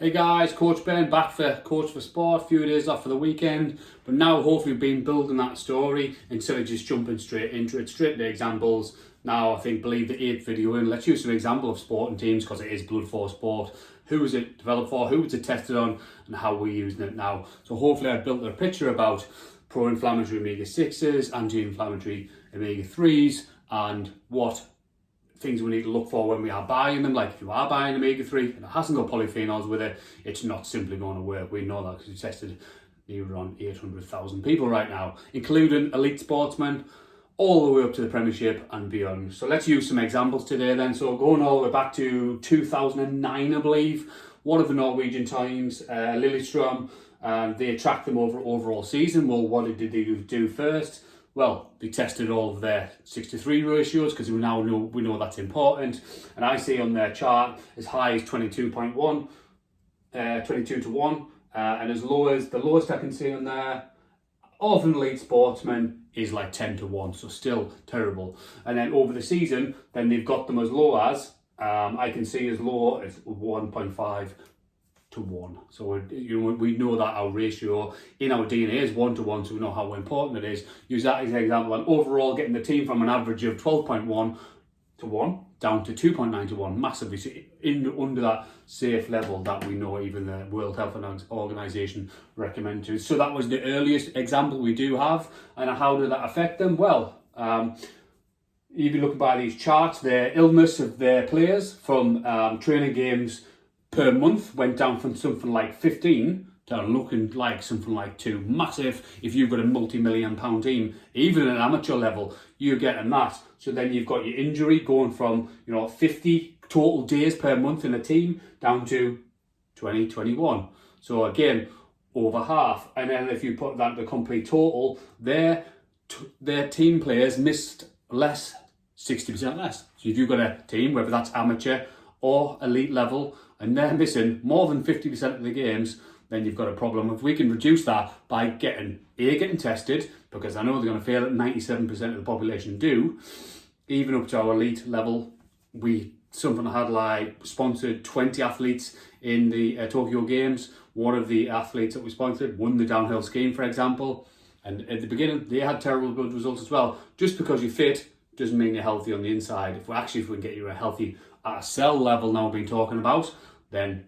Hey guys, Coach Ben back for Coach for Sport, a few days off for the weekend, but now hopefully we've been building that story instead of just jumping straight into it, straight to examples. Now I think, believe the 8th video in, let's use some example of sporting teams because it is blood for sport. Who was it developed for, who was it tested on, and how we're using it now. So hopefully I've built a picture about pro-inflammatory omega-6s, anti-inflammatory omega-3s, and what things we need to look for when we are buying them. Like if you are buying omega-3 and it hasn't got polyphenols with it, it's not simply going to work. We know that because we tested near on 800,000 people right now, including elite sportsmen, all the way up to the Premiership and beyond. So let's use some examples today then. So going all the way back to 2009, I believe, one of the Norwegian teams, Lillestrøm, they tracked them over overall season. Well, what did they do first? Well, they tested all of their 6-to-3 ratios because we know that's important. And I see on their chart as high as 22.1, 22 to 1, and as low as the lowest I can see on there of an elite sportsman is like 10 to 1, so still terrible. And then over the season, then they've got them as low as, I can see as low as 1.5 to 1. So we know that our ratio in our DNA is 1 to 1, so we know how important it is. Use that as an example, and overall getting the team from an average of 12.1 to 1 down to 2.9 to 1, massively, so under that safe level that we know even the World Health Organization recommend to. So that was the earliest example we do have. And how did that affect them? Well, if you look by these charts, their illness of their players from training games per month went down from something like 15 to looking like something like 2. Massive. If you've got a multi-million pound team, even at an amateur level, you're getting that. So then you've got your injury going from 50 total days per month in a team down to 20, 21. So again, over half. And then if you put that to complete total, their team players missed less, 60% less. So if you've got a team, whether that's amateur or elite level, and they're missing more than 50% of the games, then you've got a problem. If we can reduce that by getting tested, because I know they're going to fail at 97% of the population do, even up to our elite level, something I had like sponsored 20 athletes in the Tokyo Games. One of the athletes that we sponsored won the downhill skiing, for example. And at the beginning, they had terrible good results as well. Just because you're fit doesn't mean you're healthy on the inside. If we can get you a healthy at a cell level now we've been talking about, then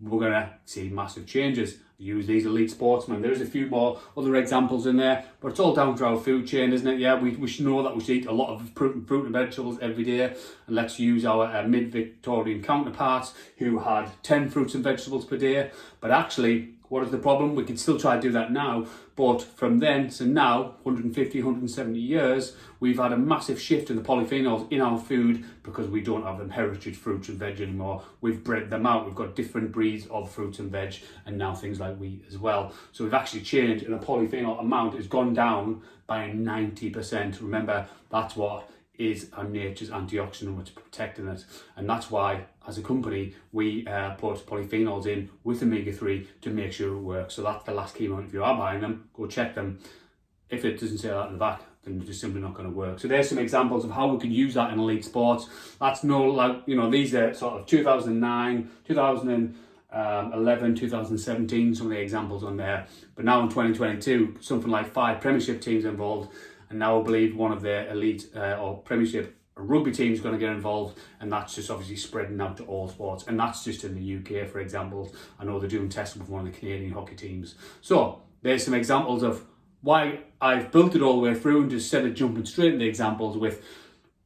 we're going to see massive changes. Use these elite sportsmen. There's a few more other examples in there, but it's all down to our food chain, isn't it? Yeah, we should know that we should eat a lot of fruit and vegetables every day, and let's use our mid-Victorian counterparts who had 10 fruits and vegetables per day. But actually, what is the problem? We can still try to do that now, but from then to now, 150, 170 years, we've had a massive shift in the polyphenols in our food because we don't have them heritage fruits and veg anymore. We've bred them out. We've got different breeds of fruits and veg, and now things like wheat as well. So we've actually changed, and the polyphenol amount has gone down by 90%. Remember, that's what is our nature's antioxidant, what's protecting it. And that's why, as a company, we put polyphenols in with omega-3 to make sure it works. So that's the last key point. If you are buying them, go check them. If it doesn't say that in the back, then it's just simply not going to work. So there's some examples of how we can use that in elite sports. That's these are sort of 2009, 2011, 2017, some of the examples on there. But now in 2022, something like 5 Premiership teams involved. And now I believe one of their elite or Premiership rugby teams is going to get involved, and that's just obviously spreading out to all sports. And that's just in the UK, for example. I know they're doing testing with one of the Canadian hockey teams. So there's some examples of why I've built it all the way through, and instead of jumping straight into examples with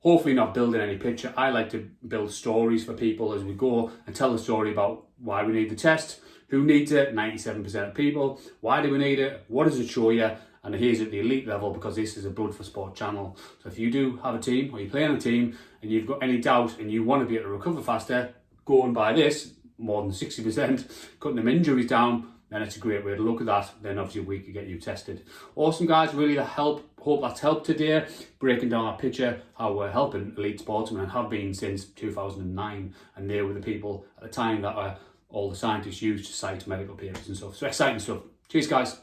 hopefully not building any picture, I like to build stories for people as we go and tell the story about why we need the test, who needs it, 97% of people, why do we need it, what does it show you. And here's at the elite level, because this is a Blood for Sport channel. So if you do have a team, or you play on a team, and you've got any doubt and you want to be able to recover faster, go and buy this, more than 60%, cutting them injuries down, then it's a great way to look at that. Then obviously we could get you tested. Awesome guys, really hope that's helped today, breaking down our picture, how we're helping elite sportsmen and have been since 2009. And they were the people at the time that all the scientists used to cite medical papers and stuff. So exciting stuff. Cheers guys.